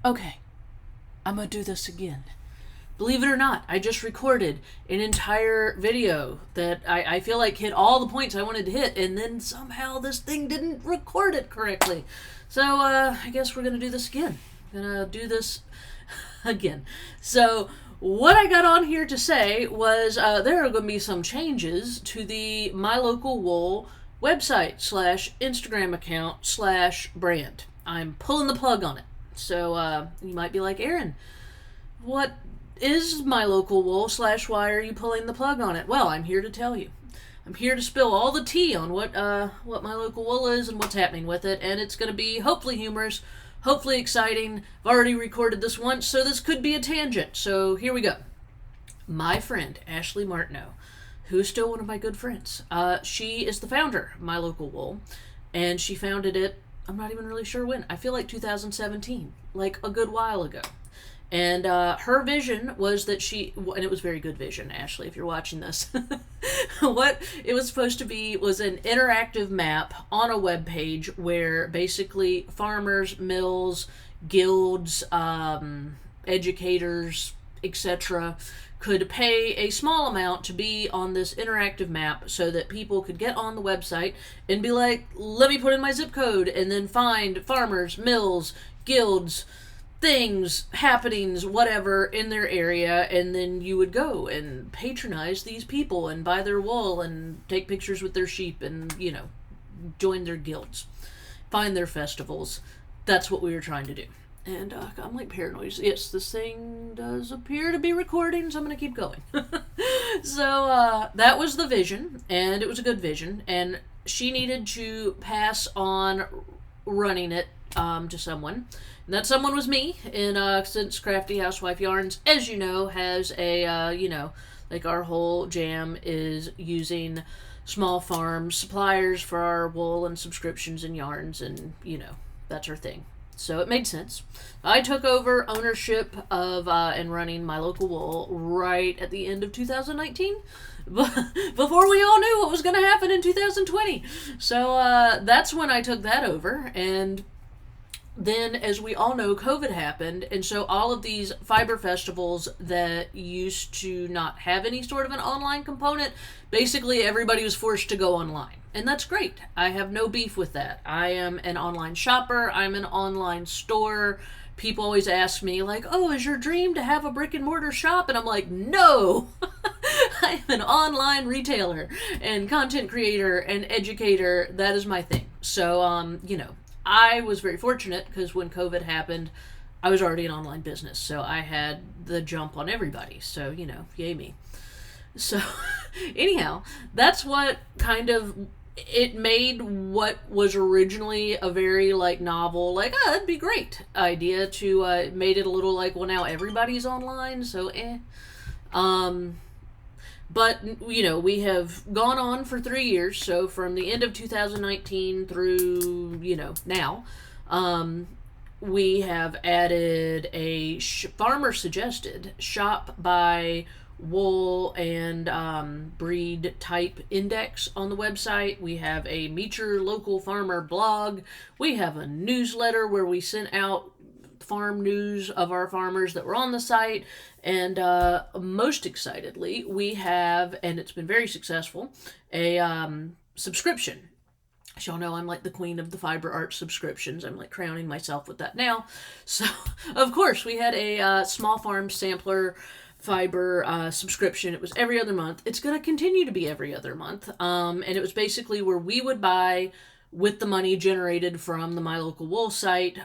Okay, I'm gonna do this again. Believe it or not, I just recorded an entire video that I feel like hit all the points I wanted to hit, and then somehow this thing didn't record it correctly. So, I guess we're gonna do this again. Gonna do this again. So, what I got on here to say was there are going to be some changes to the My Local Wool website slash Instagram account slash brand. I'm pulling the plug on it. So you might be like, Erin, what is My Local Wool slash why are you pulling the plug on it? Well, I'm here to tell you. I'm here to spill all the tea on what My Local Wool is and what's happening with it, and it's going to be hopefully humorous, hopefully exciting. I've already recorded this once, so this could be a tangent. So here we go. My friend Ashley Martineau, who's still one of my good friends, she is the founder of My Local Wool, and she founded it. I'm not even really sure when. I feel like 2017, like a good while ago. And her vision was that and it was very good vision, Ashley, if you're watching this. What it was supposed to be was an interactive map on a web page where basically farmers, mills, guilds, educators, etc., could pay a small amount to be on this interactive map so that people could get on the website and be like, let me put in my zip code, and then find farmers, mills, guilds, things, happenings, whatever in their area, and then you would go and patronize these people and buy their wool and take pictures with their sheep and, join their guilds, find their festivals. That's what we were trying to do. And I'm like paranoid. Yes, this thing does appear to be recording, so I'm going to keep going. So that was the vision, and it was a good vision. And she needed to pass on running it to someone. And that someone was me. And since Crafty Housewife Yarns, as you know, has a, like our whole jam is using small farm suppliers for our wool and subscriptions and yarns, and, that's her thing. So it made sense. I took over ownership of and running My Local Wool right at the end of 2019, before we all knew what was going to happen in 2020. So that's when I took that over. And then, as we all know, COVID happened, and so all of these fiber festivals that used to not have any sort of an online component, basically everybody was forced to go online. And that's great. I have no beef with that. I am an online shopper. I'm an online store. People always ask me, like, oh, is your dream to have a brick and mortar shop? And I'm like, no! I'm an online retailer and content creator and educator. That is my thing. So, I was very fortunate because when COVID happened, I was already an online business. So I had the jump on everybody. So, yay me. So, anyhow, that's what kind of it made what was originally a very novel, it'd be great idea to made it a little like, well, now everybody's online, so but we have gone on for 3 years, so from the end of 2019 through now, we have added a farmer suggested shop by wool and breed type index on the website. We have a Meet Your Local Farmer blog. We have a newsletter where we sent out farm news of our farmers that were on the site. And most excitedly, we have, and it's been very successful, a subscription. As y'all know, I'm like the queen of the fiber art subscriptions. I'm like crowning myself with that now. So, of course, we had a small farm sampler fiber subscription. It was every other month. It's going to continue to be every other month. And it was basically where we would buy, with the money generated from the My Local Wool site,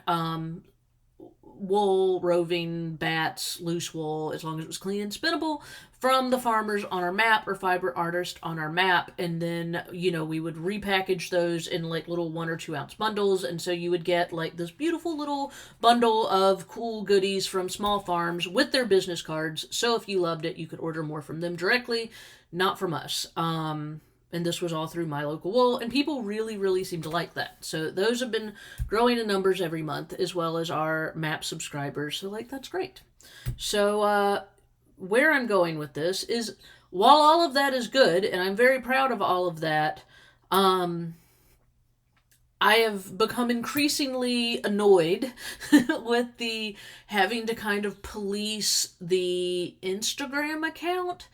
wool, roving, bats, loose wool, as long as it was clean and spinnable, from the farmers on our map or fiber artist on our map. And then, we would repackage those in little 1 or 2 ounce bundles. And so you would get this beautiful little bundle of cool goodies from small farms with their business cards. So if you loved it, you could order more from them directly, not from us. And this was all through My Local Wool, and people really, really seem to like that. So those have been growing in numbers every month, as well as our map subscribers. So, that's great. So, where I'm going with this is, while all of that is good, and I'm very proud of all of that, I I have become increasingly annoyed with the having to kind of police the Instagram account,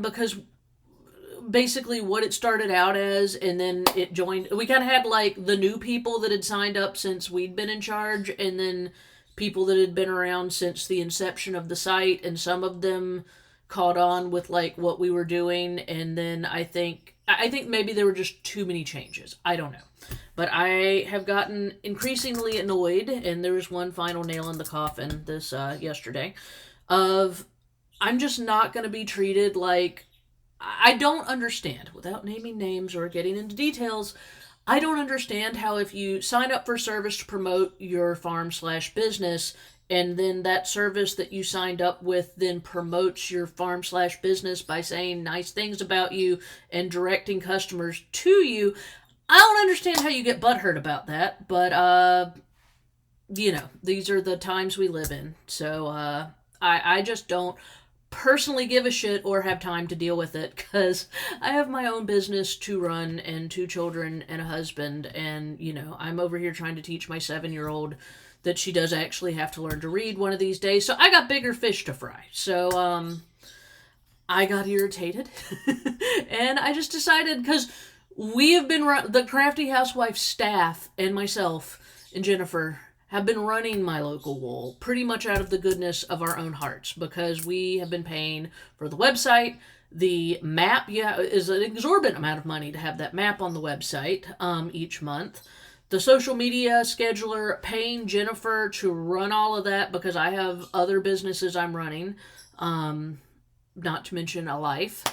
because basically what it started out as, and then it joined, we kind of had like the new people that had signed up since we'd been in charge, and then people that had been around since the inception of the site, and some of them caught on with like what we were doing, and then I think maybe there were just too many changes. I don't know. But I have gotten increasingly annoyed, and there was one final nail in the coffin this yesterday, of I'm just not going to be treated like, I don't understand, without naming names or getting into details, I don't understand how if you sign up for service to promote your farm/business, and then that service that you signed up with then promotes your farm/business by saying nice things about you and directing customers to you, I don't understand how you get butthurt about that. But, these are the times we live in. So I just don't personally give a shit or have time to deal with it, because I have my own business to run and 2 children and a husband, and I'm over here trying to teach my 7-year-old that she does actually have to learn to read one of these days. So I got bigger fish to fry. So I got irritated and I just decided, because we have been the Crafty Housewife staff and myself and Jennifer have been running My Local Wool pretty much out of the goodness of our own hearts, because we have been paying for the website. The map, is an exorbitant amount of money to have that map on the website each month. The social media scheduler, paying Jennifer to run all of that because I have other businesses I'm running, not to mention a life.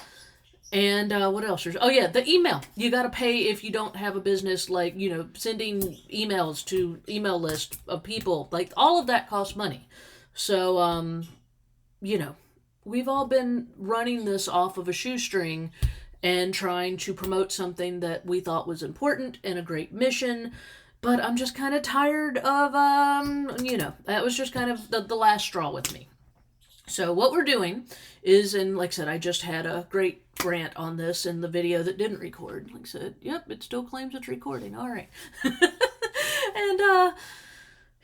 And what else? The email. You got to pay if you don't have a business, like, sending emails to email list of people. Like, all of that costs money. So, we've all been running this off of a shoestring and trying to promote something that we thought was important and a great mission. But I'm just kind of tired of, that was just kind of the last straw with me. So what we're doing is, and like I said, I just had a great rant on this in the video that didn't record. Like I said, yep, it still claims it's recording. All right. And,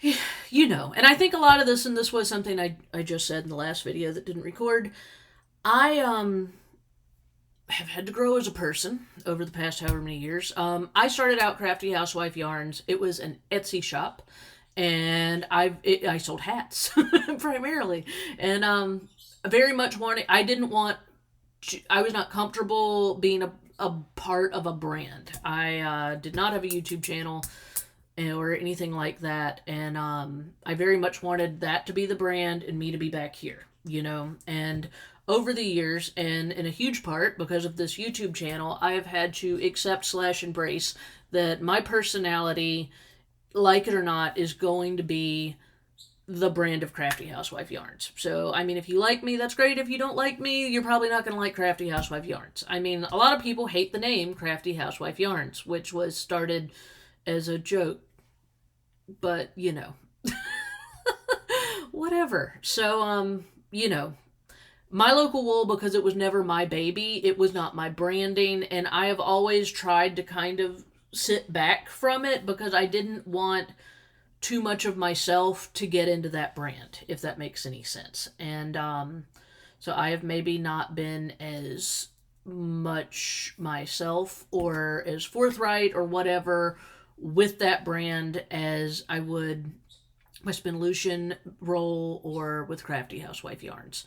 and I think a lot of this, and this was something I just said in the last video that didn't record, I have had to grow as a person over the past however many years. I started out Crafty Housewife Yarns. It was an Etsy shop. And I sold hats primarily, and very much I was not comfortable being a part of a brand. I did not have a YouTube channel or anything like that, and I very much wanted that to be the brand and me to be back here, and over the years, and in a huge part because of this YouTube channel, I have had to accept/embrace that my personality, like it or not, is going to be the brand of Crafty Housewife Yarns. So, if you like me, that's great. If you don't like me, you're probably not going to like Crafty Housewife Yarns. A lot of people hate the name Crafty Housewife Yarns, which was started as a joke. But, whatever. So, My Local Wool, because it was never my baby, it was not my branding, and I have always tried to kind of sit back from it because I didn't want too much of myself to get into that brand, if that makes any sense. And so I have maybe not been as much myself or as forthright or whatever with that brand as I would my Spin Lucian role or with Crafty Housewife Yarns.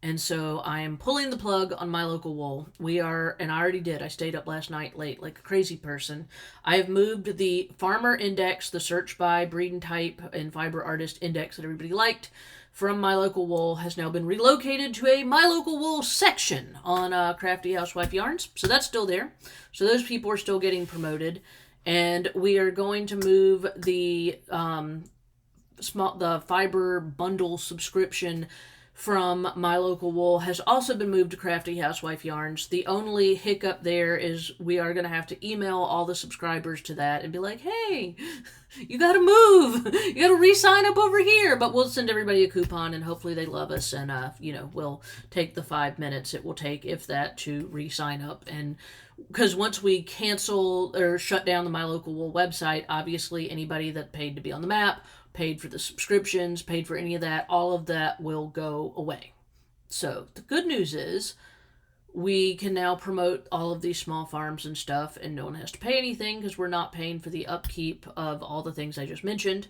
And so I am pulling the plug on My Local Wool. And I already did. I stayed up last night late like a crazy person. I have moved the Farmer Index, the search by breed and type and fiber artist index that everybody liked from My Local Wool has now been relocated to a My Local Wool section on Crafty Housewife Yarns. So that's still there. So those people are still getting promoted. And we are going to move the fiber bundle subscription from My Local Wool has also been moved to Crafty Housewife Yarns. The only hiccup there is we are going to have to email all the subscribers to that and be like, hey, you got to move. You got to re-sign up over here. But we'll send everybody a coupon, and hopefully they love us, and, we'll take the 5 minutes it will take, if that, to re-sign up. And because once we cancel or shut down the My Local Wool website, obviously anybody that paid to be on the map, paid for the subscriptions, paid for any of that, all of that will go away. So the good news is we can now promote all of these small farms and stuff, and no one has to pay anything because we're not paying for the upkeep of all the things I just mentioned.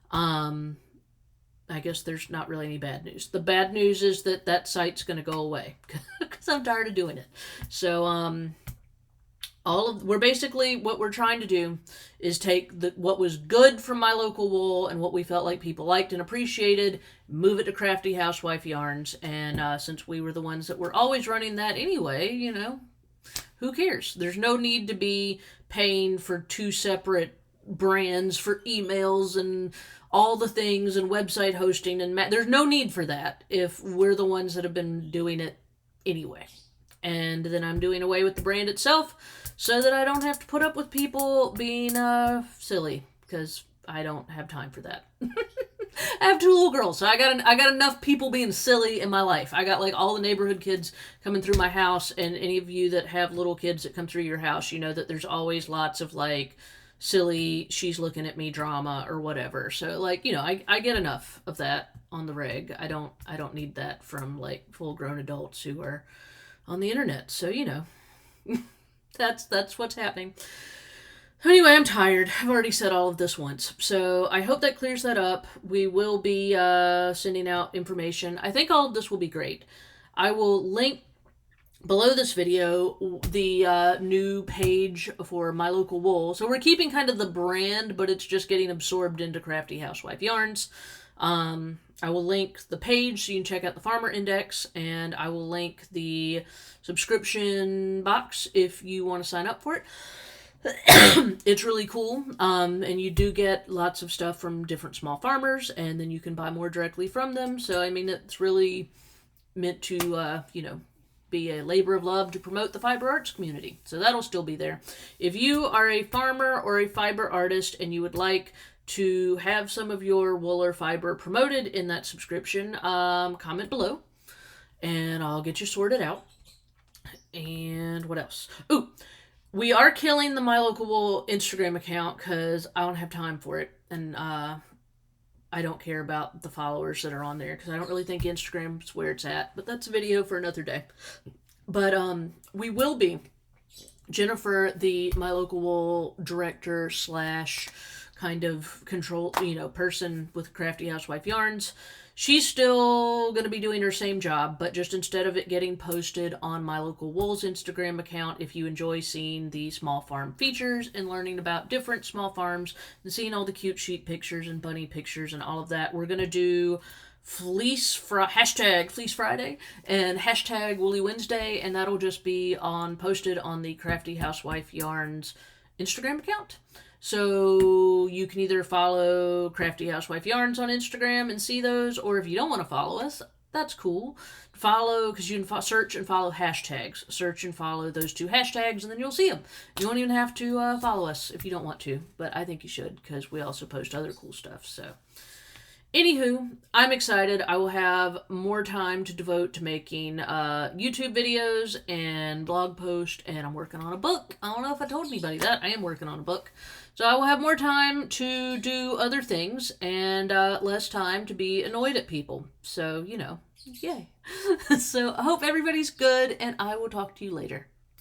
I guess there's not really any bad news. The bad news is that site's going to go away because I'm tired of doing it. So, we're basically, what we're trying to do is take what was good from My Local Wool and what we felt like people liked and appreciated, move it to Crafty Housewife Yarns, and since we were the ones that were always running that anyway, who cares? There's no need to be paying for 2 separate brands for emails and all the things and website hosting, and there's no need for that if we're the ones that have been doing it anyway. And then I'm doing away with the brand itself so that I don't have to put up with people being silly, because I don't have time for that. I have 2 little girls, so I got enough people being silly in my life. I got like all the neighborhood kids coming through my house, and any of you that have little kids that come through your house, you know that there's always lots of like silly, she's looking at me drama or whatever. So like, I get enough of that on the reg. I don't need that from like full grown adults who are on the internet. So, that's what's happening. Anyway, I'm tired. I've already said all of this once. So I hope that clears that up. We will be sending out information. I think all of this will be great. I will link below this video the new page for My Local Wool. So we're keeping kind of the brand, but it's just getting absorbed into Crafty Housewife Yarns. I will link the page so you can check out the Farmer Index, and I will link the subscription box if you want to sign up for it. It's really cool, and you do get lots of stuff from different small farmers, and then you can buy more directly from them. So, I mean, it's really meant to, be a labor of love to promote the fiber arts community. So that'll still be there. If you are a farmer or a fiber artist and you would like to have some of your wool or fiber promoted in that subscription, comment below and I'll get you sorted out. And what else? Ooh, we are killing the My Local Wool Instagram account because I don't have time for it, and I don't care about the followers that are on there because I don't really think Instagram's where it's at, but that's a video for another day. But we will be. Jennifer, the My Local Wool director / kind of control, person with Crafty Housewife Yarns, she's still going to be doing her same job, but just instead of it getting posted on My Local Wool's Instagram account, if you enjoy seeing the small farm features and learning about different small farms and seeing all the cute sheep pictures and bunny pictures and all of that, we're going to do hashtag Fleece Friday and hashtag Woolly Wednesday, and that'll just be posted on the Crafty Housewife Yarns Instagram account. So you can either follow Crafty Housewife Yarns on Instagram and see those, or if you don't want to follow us, that's cool. Follow, because you can search and follow hashtags. Search and follow those 2 hashtags, and then you'll see them. You won't even have to follow us if you don't want to, but I think you should, because we also post other cool stuff. So, anywho, I'm excited. I will have more time to devote to making YouTube videos and blog posts, and I'm working on a book. I don't know if I told anybody that. I am working on a book. So I will have more time to do other things and less time to be annoyed at people. So, yay. So I hope everybody's good, and I will talk to you later.